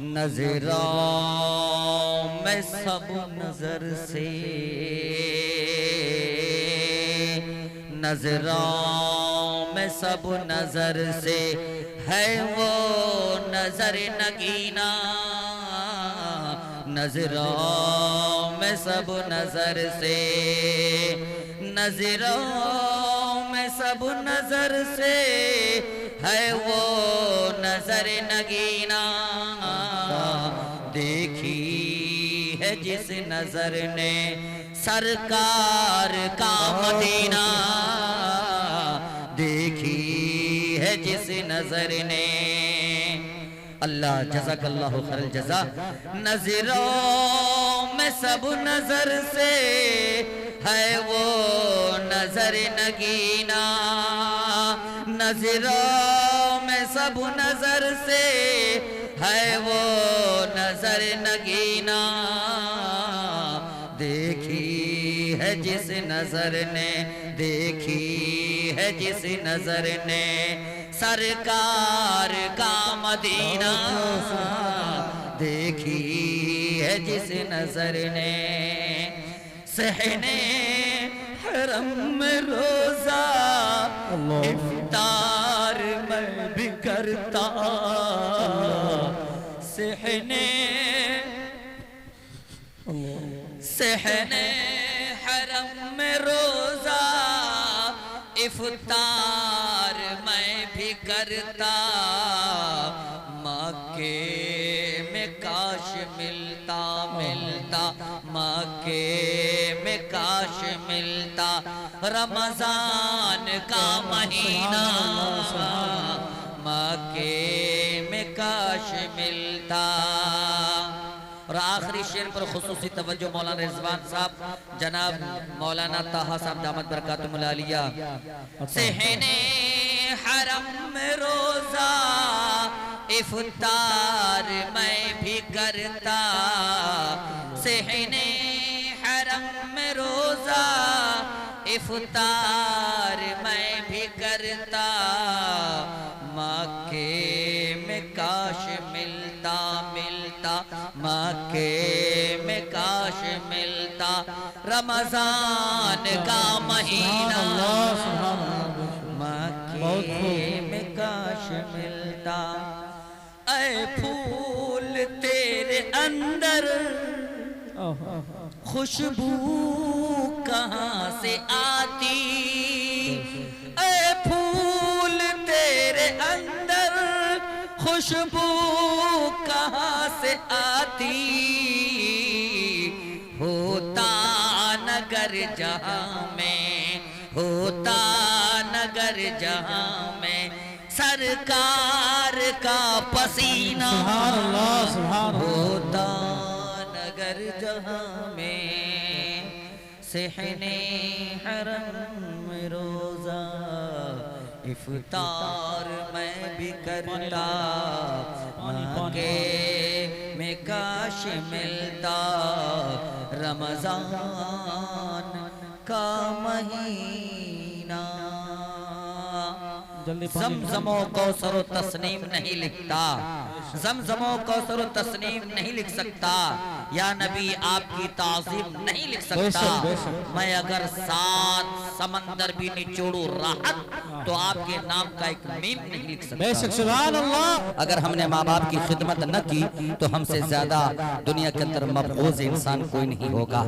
नजरों में सब नजर से, नजरों में सब नजर से है वो नजर नगीना। नजरों में सब नजर से, नजरों में सब नजर से है वो नजर नगीना। देखी है जिस नजर ने सरकार का मदीना, देखी है जिस नजर ने। अल्लाह जज़ाकल्लाहु खैरल जज़ा। नजरों में सब नजर से है वो नजर नगीना। नजरों में सब नजर से है वो नजर नगीना। देखी है जिस नजर ने, देखी है जिस नजर ने सरकार का मदीना। देखी है जिस नजर ने सहने हरम में रोजा इफ्तार मैं भी करता। सहने सहने हरम में रोजा इफ्तार मैं भी करता। मक्के में काश मिलता मिलता, मक्के में काश मिलता रमजान का महीना। मक्के में काश मिलता। और आखिरी शेर पर खुसूसी तवज्जो मौलाना रिजवान साहब जनाब मौलाना ताहा साहब दामत बरकातुहुल आलिया। सहने हरम में रोजा इफ्तार मैं भी करता। सहने हरम में रोजा इफ्तार मैं भी करता। मक्के में काश मिलता मिलता, मक्के में काश मिलता रमजान का महीना। मक्के में काश मिलता। ऐ फूल तेरे अंदर खुशबू कहाँ से आती। ऐ फूल तेरे अंदर खुशबू कहाँ से आती। होता नगर जहाँ में, होता नगर जहाँ में सरकार का पसीना। होता नगर जहाँ में सहने हरम में रोजा इफ्तार मैं भी करता। मक्के में काश मिलता रमजान का महीना। ज़मज़मो कौसर व तस्नीम नहीं लिखता, ज़मज़मो कौसर व तस्नीम नहीं लिख सकता। या नबी आपकी ताज़ीम नहीं लिख सकता। मैं अगर 7 समंदर भी निचोड़ू राहत तो आपके नाम का एक मीम नहीं लिख सकता। सुभान अल्लाह। अगर हमने माँ बाप की खिदमत न की तो हमसे ज्यादा दुनिया के अंदर मबगूज़ इंसान कोई नहीं होगा।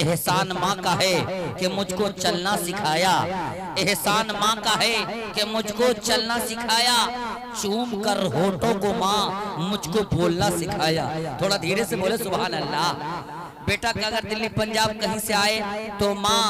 एहसान माँ का है कि मुझको चलना सिखाया। एहसान माँ का है कि मुझको चलना सिखाया। चूम कर होठों को माँ मुझको बोलना सिखाया। थोड़ा धीरे से बोले सुभान अल्लाह। बेटा का अगर दिल्ली पंजाब कहीं से आए तो माँ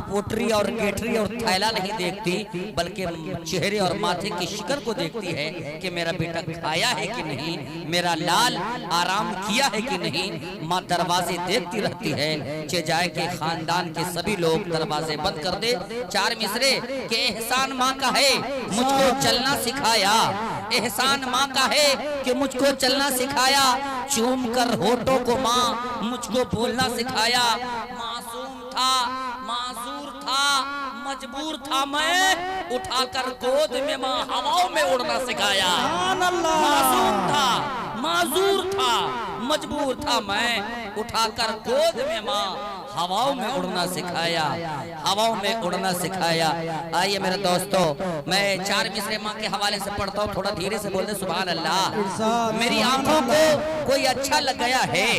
पोटरी और गेटरी और थैला नहीं देखती बल्कि चेहरे और माथे की शिकल को देखती है कि मेरा बेटा खाया है कि नहीं, मेरा लाल आराम किया है कि नहीं। माँ दरवाजे देखती रहती है। चे जाए के खानदान के सभी लोग दरवाजे बंद कर दे। 4 मिसरे के एहसान माँ का है मुझको चलना सिखाया। एहसान माँ का है कि मुझको चलना सिखाया। चूम कर होठों को माँ मुझको बोलना सिखाया। मासूम था, मासूर था, मजबूर था मैं, उठाकर गोद में माँ हवाओं में उड़ना सिखाया। मासूम था, माजूर मजबूर था मैं, उठाकर गोद में माँ हवाओं में उड़ना सिखाया, हवाओं में उड़ना सिखाया। आइए मेरे दोस्तों, मैं 4 मिसरे माँ के हवाले से पढ़ता हूँ, थोड़ा धीरे से बोलते सुभान अल्लाह। मेरी आंखों को कोई अच्छा लग गया है,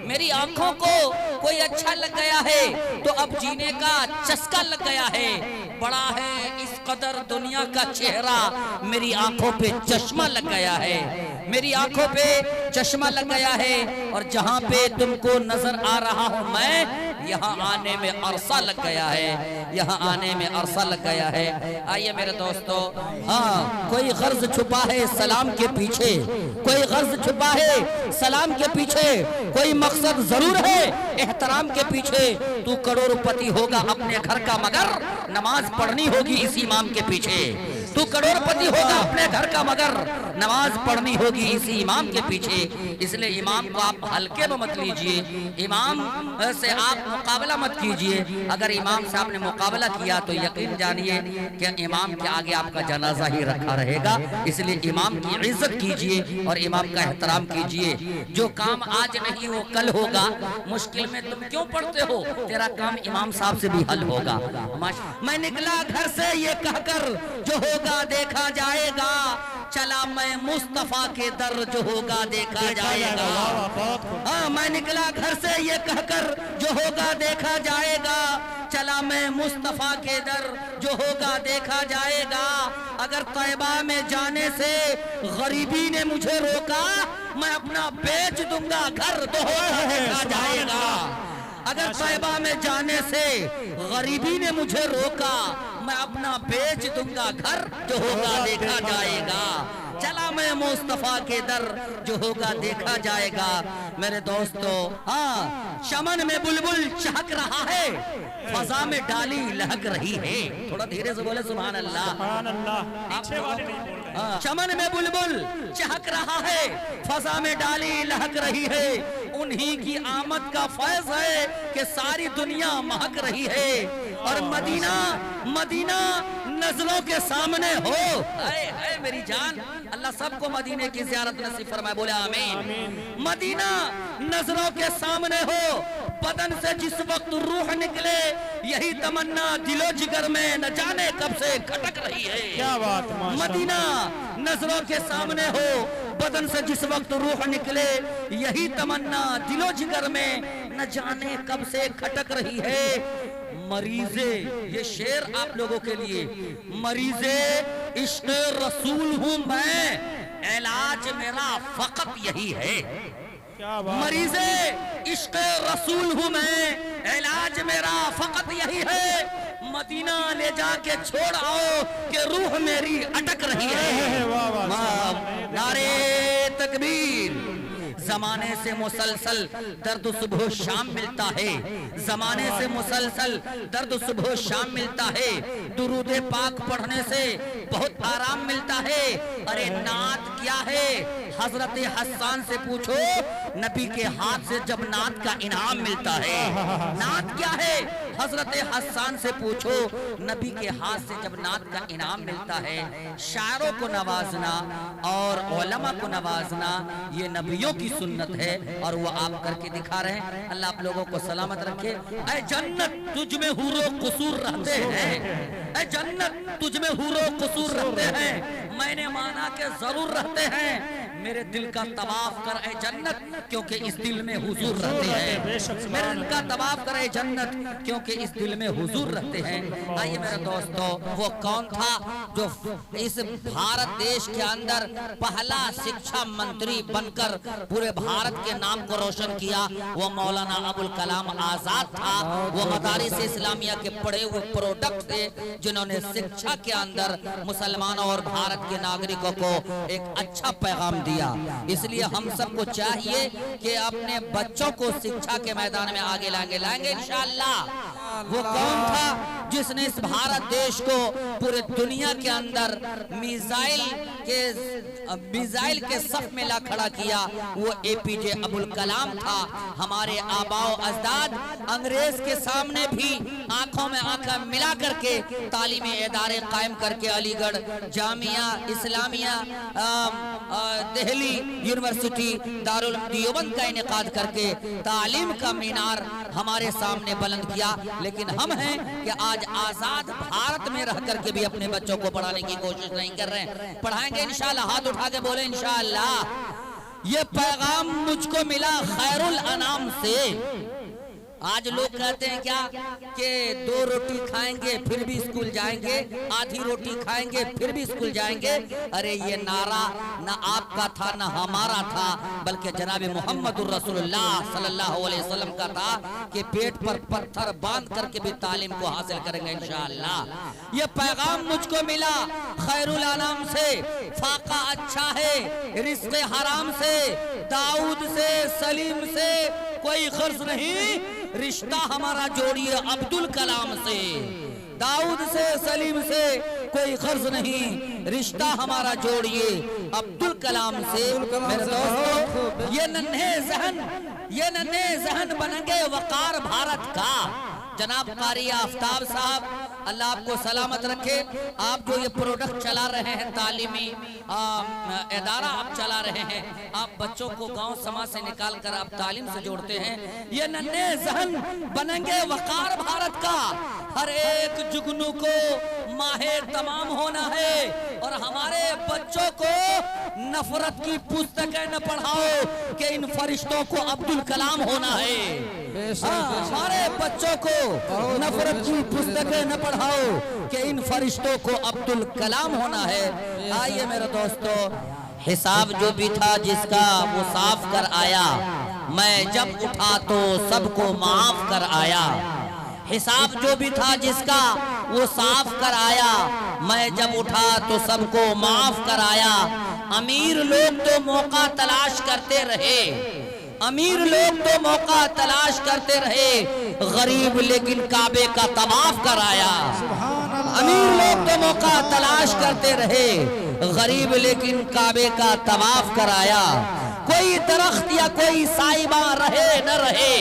मेरी आंखों को कोई अच्छा लग गया है, तो अब जीने का चस्का लग गया है। बड़ा है इस कदर दुनिया का चेहरा, मेरी आंखों पे चश्मा लग गया है, मेरी आंखों पे चश्मा लग गया है। और जहां पे तुमको नजर आ रहा हूं मैं, यहाँ आने में अरसा लग गया है, यहाँ आने में अरसा लग गया है। आइए मेरे दोस्तों, हाँ कोई गर्ज छुपा है सलाम के पीछे, कोई गर्ज छुपा है सलाम के पीछे, कोई मकसद जरूर है एहतराम के पीछे। तू करोड़पति होगा अपने घर का, मगर नमाज पढ़नी होगी इस इमाम के पीछे। तू करोड़पति होगा अपने घर का, मगर नमाज पढ़नी होगी इसी इमाम के पीछे। इसलिए इमाम को आप हल्के में मत लीजिए, इमाम से आप मुकाबला मत कीजिए। अगर इमाम से आपने मुकाबला किया तो यकीन जानिए कि इमाम के आगे आपका जनाजा ही रखा रहेगा। इसलिए इमाम की इज्जत कीजिए और इमाम का एहतराम कीजिए। जो काम आज नहीं वो कल होगा, मुश्किल में तुम क्यों पढ़ते हो, तेरा काम इमाम साहब से भी हल होगा। मैं निकला घर से ये कहकर जो होगा देखा जाएगा, चला मैं मुस्तफा के दर जो होगा देखा जाएगा। हाँ मैं निकला घर से ये कहकर जो होगा देखा जाएगा, चला मैं मुस्तफा के दर जो होगा देखा जाएगा। अगर तैबा में जाने से गरीबी ने मुझे रोका, मैं अपना बेच दूंगा घर तो होगा देखा जाएगा। अगर तैबा में जाने से गरीबी ने मुझे रोका, मैं अपना बेच दूंगा घर जो होगा देखा जाएगा। चला मैं मुस्तफा के दर जो होगा देखा जाएगा। मेरे दोस्तों, हाँ चमन में बुलबुल चहक रहा है, फजा में डाली लहक रही है। थोड़ा धीरे से बोले सुभान अल्लाह। सुभान अल्लाह। चमन में बुलबुल चहक रहा है, फजा में डाली लहक रही है। उन्हीं की आमद का फैज है कि सारी दुनिया महक रही है। और मदीना मदीना नजरों के सामने हो। है मेरी जान, अल्लाह सबको मदीने की ज़ियारत नसीब फरमाए, बोले आमीन। मदीना नजरों के सामने हो, बदन से जिस वक्त रूह निकले, यही तमन्ना दिलो जिगर में न जाने कब से खटक रही है। क्या बात। मदीना नजरों के सामने हो, बदन से जिस वक्त रूह निकले, यही तमन्ना दिलो जिगर में न जाने कब से खटक रही है। मरीजे, ये शेर आप लोगों के लिए, मरीजे इश्क़ रसूल हूँ मैं, इलाज मेरा फकत यही है। मरीजे इश्क़ रसूल हूँ मैं, इलाज मेरा फकत यही है। मदीना ले जाके छोड़ आओ कि रूह मेरी अटक रही है। नारे तकबीर। जमाने से मुसलसल दर्द सुबह शाम मिलता है, जमाने से मुसलसल दर्द सुबह शाम मिलता है। दुरूद पाक पढ़ने से बहुत आराम मिलता है। अरे नात क्या है, हजरत हसन से पूछो, नबी के हाथ से जब नात का इनाम मिलता है। नात क्या है, हजरत हसन से पूछो, नबी के हाथ से जब नात का इनाम मिलता है। शायरों को नवाजना और उलमा को नवाजना ये नबियों की सुन्नत है और वो आप करके दिखा रहे हैं। अल्लाह आप लोगों को सलामत रखे। ऐ जन्नत तुझ में हुरो कसूर रहते हैं, ऐ जन्नत तुझ में हुरो कसूर रहते हैं। मैंने माना कि जरूर रहते हैं। मेरे दिल का तवाफ कर ऐ जन्नत, क्योंकि इस दिल में हुजूर रहते हैं। मेरे दिल का तवाफ कर ऐ जन्नत, क्योंकि इस दिल में हुजूर रहते हैं। आइए मेरे दोस्तों, वो कौन था जो इस भारत देश के अंदर पहला शिक्षा मंत्री बनकर पूरे भारत के नाम को रोशन किया? वो मौलाना अबुल कलाम आजाद था। वो मदारिस इस्लामिया के पढ़े हुए प्रोडक्ट थे, जिन्होंने शिक्षा के अंदर मुसलमानों और भारत के नागरिकों को एक अच्छा पैगाम दिया। इसलिए हम सबको चाहिए कि अपने बच्चों को शिक्षा के मैदान में आगे लाएंगे इंशाअल्लाह। वो कौन था जिसने इस भारत देश को पूरे दुनिया के अंदर मिसाइल के सफ में ला खड़ा किया? वो एपीजे अब्दुल कलाम था। हमारे आबाओ अजदाद अंग्रेज के सामने भी आंखों में आंखें मिला करके तालीमी इदारे कायम करके अलीगढ़ जामिया इस्लामिया दिल्ली यूनिवर्सिटी दारुल देवबंद का इनेकाद करके तालीम का मीनार हमारे सामने बुलंद किया। लेकिन हम हैं कि आज आजाद भारत में रह करके भी अपने बच्चों को पढ़ाने की कोशिश नहीं कर रहे हैं। पढ़ाएंगे इंशाअल्लाह, हाथ उठा के बोले इंशाअल्लाह। ये पैगाम मुझको मिला खैरुल अनाम से। आज लोग कहते हैं क्या कि 2 रोटी खाएंगे फिर भी स्कूल जाएंगे, आधी रोटी खाएंगे फिर भी स्कूल जाएंगे। अरे ये नारा ना आपका था ना हमारा था, बल्कि जनाब मोहम्मदुर रसूलुल्लाह सल्लल्लाहु अलैहि वसल्लम का था कि पेट पर पत्थर बांध करके भी तालीम को हासिल करेंगे इंशाअल्लाह। ये पैगाम मुझको मिला खैरुल अनाम से। फाका अच्छा है रिज़्क़ हराम से, दाऊद से सलीम से कोई खर्च नहीं, रिश्ता हमारा जोड़िए अब्दुल कलाम से। दाऊद से सलीम से कोई खर्च नहीं, रिश्ता हमारा जोड़िए अब्दुल कलाम से। मेरे दोस्तों, ये नन्हे जहन बनेंगे वकार भारत का। जनाब कारी आफ्ताब साहब, अल्लाह आपको सलामत रखे। आप जो ये प्रोडक्ट चला रहे हैं, तालीमी इदारा आप चला रहे हैं, आप बच्चों को गांव समाज से निकाल कर आप तालीम से जोड़ते हैं। ये नन्हे जहन बनेंगे वकार भारत का। हर एक जुगनू को माहिर तमाम होना है और हमारे बच्चों को नफरत की पुस्तकें न पढ़ाओ कि इन फरिश्तों को अब्दुल कलाम होना है। हमारे बच्चों को नफरत की पुस्तकें न पढ़ाओ कि इन फरिश्तों को अब्दुल कलाम होना है। आइए मेरे दोस्तों, हिसाब जो भी था जिसका वो साफ कर आया, मैं जब उठा तो सबको माफ कर आया। हिसाब जो भी था जिसका वो साफ कर आया, मैं जब उठा तो सबको माफ कर आया। अमीर लोग तो मौका तलाश करते रहे, अमीर लोग तो मौका तलाश करते रहे, गरीब लेकिन काबे का तवाफ कराया। अमीर लोग तो मौका तलाश करते रहे, गरीब लेकिन काबे का तवाफ कराया। कोई दरख्त या कोई साइबा रहे न रहे,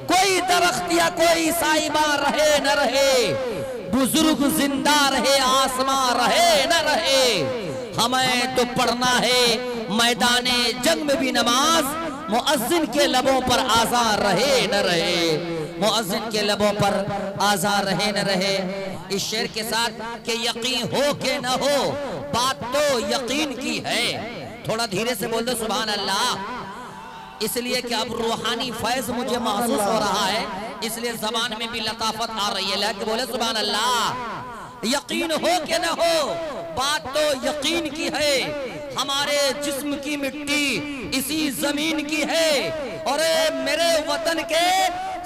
कोई दरख्त या कोई साइबा रहे न रहे, बुजुर्ग जिंदा रहे आसमां रहे न रहे, हमें तो पढ़ना है मैदाने जंग में भी नमाज, मुअज्जिन के लबों पर आज़ान रहे न रहे, मुअज्जिन के लबों पर आज़ान रहे न रहे। इस शेर के साथ कि यकीन हो के न हो, बात तो यकीन की है। थोड़ा धीरे से बोल दो सुभान अल्लाह, इसलिए कि अब रूहानी फैज मुझे महसूस हो रहा है, इसलिए जबान में भी लताफत आ रही है। लेकिन बोले सुभान अल्लाह। यकीन हो के न हो, बात तो यकीन की है। हमारे जिस्म की मिट्टी इसी जमीन की है और मेरे वतन के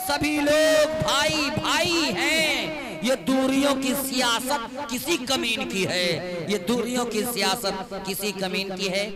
सभी लोग भाई भाई हैं। ये दूरियों की सियासत किसी कमीन की है, ये दूरियों की सियासत किसी कमीन की है।